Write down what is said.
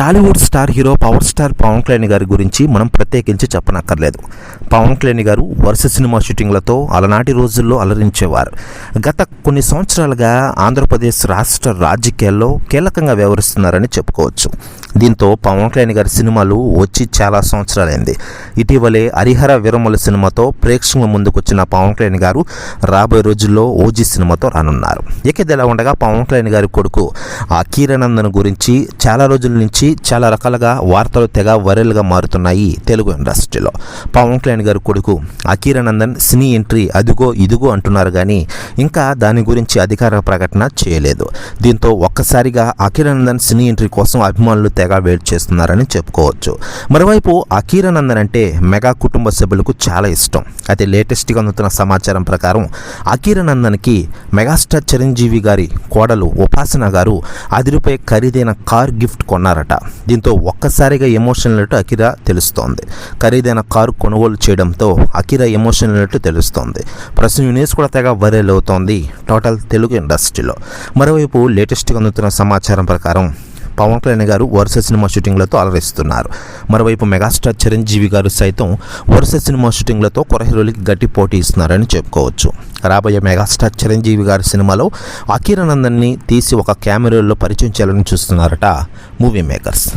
Tollywood star hero power star Pawan Kalyan గారి గురించి మనం ప్రత్యేకించి చెప్పనక్కర్లేదు. పవన్ కళ్యాణ్ గారు వరుస సినిమా షూటింగ్లతో అలనాటి రోజుల్లో అలరించేవారు. గత కొన్ని సంవత్సరాలుగా ఆంధ్రప్రదేశ్ రాష్ట్ర రాజకీయాల్లో కీలకంగా వ్యవహరిస్తున్నారని చెప్పుకోవచ్చు. దీంతో పవన్ కళ్యాణ్ గారి సినిమాలు వచ్చి చాలా సంవత్సరాలైంది. ఇటీవలే హరిహర వీరమల్లు సినిమాతో ప్రేక్షకుల ముందుకు వచ్చిన పవన్ కళ్యాణ్ గారు రాబోయే రోజుల్లో ఓజీ సినిమాతో రానున్నారు. ఇదిలా ఉండగా పవన్ కళ్యాణ్ గారి కొడుకు అఖీరానందన్ గురించి చాలా రోజుల నుంచి చాలా రకాలుగా వార్తలు తెగ వైరల్గా మారుతున్నాయి తెలుగు ఇండస్ట్రీలో. పవన్ కళ్యాణ్ గారి కొడుకు అఖీరానందన్ సినీ ఎంట్రీ అదిగో ఇదిగో అంటున్నారు కానీ ఇంకా దాని గురించి అధికార ప్రకటన చేయలేదు. దీంతో ఒక్కసారిగా అఖీరానందన్ సినీ ఎంట్రీ కోసం అభిమానులు తెగ వెయిట్ చేస్తున్నారని చెప్పుకోవచ్చు. మరోవైపు అఖీరానందన్ అంటే మెగా కుటుంబ సభ్యులకు చాలా ఇష్టం. అయితే లేటెస్ట్గా అందుతున్న సమాచారం ప్రకారం అఖీరానందన్కి మెగాస్టార్ చిరంజీవి గారి కోడలు ఉపాసన గారు రూ. 10 ఖరీదైన కార్ గిఫ్ట్ కొన్నారట. దీంతో ఒక్కసారిగా ఎమోషనల్ అయినట్టు అఖీరా తెలుస్తోంది. ఖరీదైన కారు కొనుగోలు చేయడంతో అఖీరా ఎమోషనల్ అయినట్టు తెలుస్తోంది. ప్రస్తుతం న్యూస్ కూడా తెగ వైరల్ అవుతోంది టోటల్ తెలుగు ఇండస్ట్రీలో. మరోవైపు లేటెస్ట్గా అందుతున్న సమాచారం ప్రకారం పవన్ కళ్యాణ్ గారు వరుస సినిమా షూటింగ్లతో అలరిస్తున్నారు. మరోవైపు మెగాస్టార్ చిరంజీవి గారు సైతం వరుస సినిమా షూటింగ్లతో కొర హీరోలకి గట్టి పోటీ ఇస్తున్నారని చెప్పుకోవచ్చు. రాబోయే మెగాస్టార్ చిరంజీవి గారి సినిమాలో అఖీరానందన్ని తీసి ఒక కెమెరాలో పరిచయం చేయాలని చూస్తున్నారట మూవీ మేకర్స్.